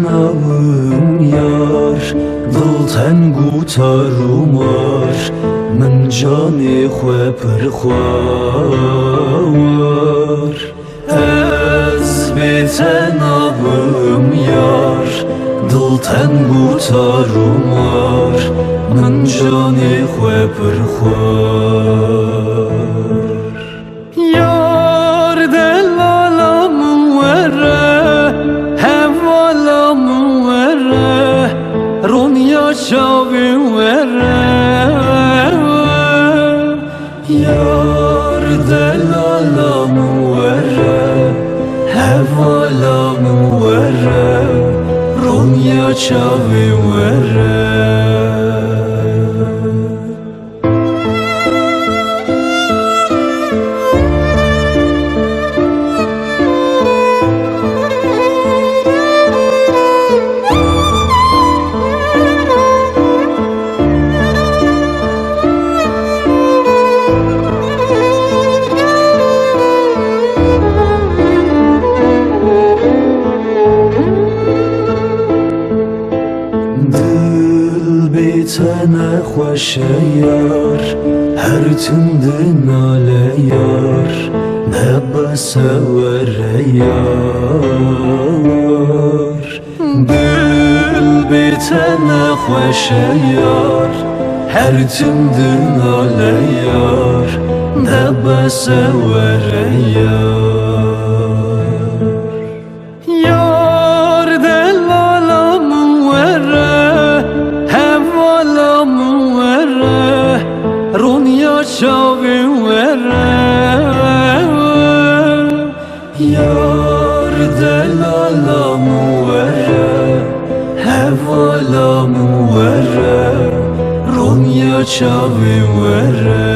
ناوم یار دڵتەنگ و تارومار من جانی خۆ پڕخوار ئەس بێتە ناوم یار دڵتەنگ و تارومار من جانی خۆ پڕخوار یار دڵالام وەرە هەواڵام وەرە ڕۆنیا چاوی وەرە یار دڵالام وەرە هەواڵام وەرە ڕۆنیا چاوی وەرە بێتە نەخۆشە یار هەر توندە نالە یار نەبەسە وەرە یار دڵ بێتە نەخۆشە یار هەر توندە نالە یار نەبەسە وەرە یار دڵالام وەرە ڕۆنیا چاوی وەرە یار دڵالام وەرە هەواڵام وەرە ڕۆنیا چاوی وەرە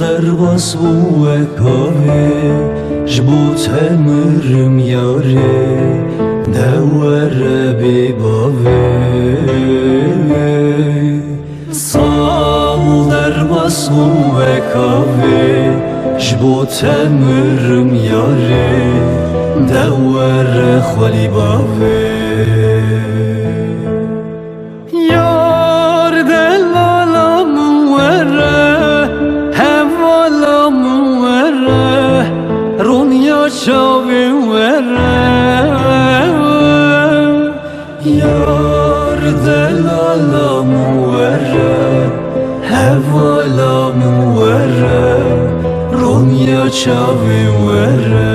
دەرباس بووە کاوێ ji bo te mirim yarê newere bêbavê sal derbas bûye kavê ji bo te mirim yarê newere xwelî bavê yar delalam were ڕۆنیا چاوی وەرە یار دڵالام وەرە هەواڵام وەرە ڕۆنیا چاوی وەرە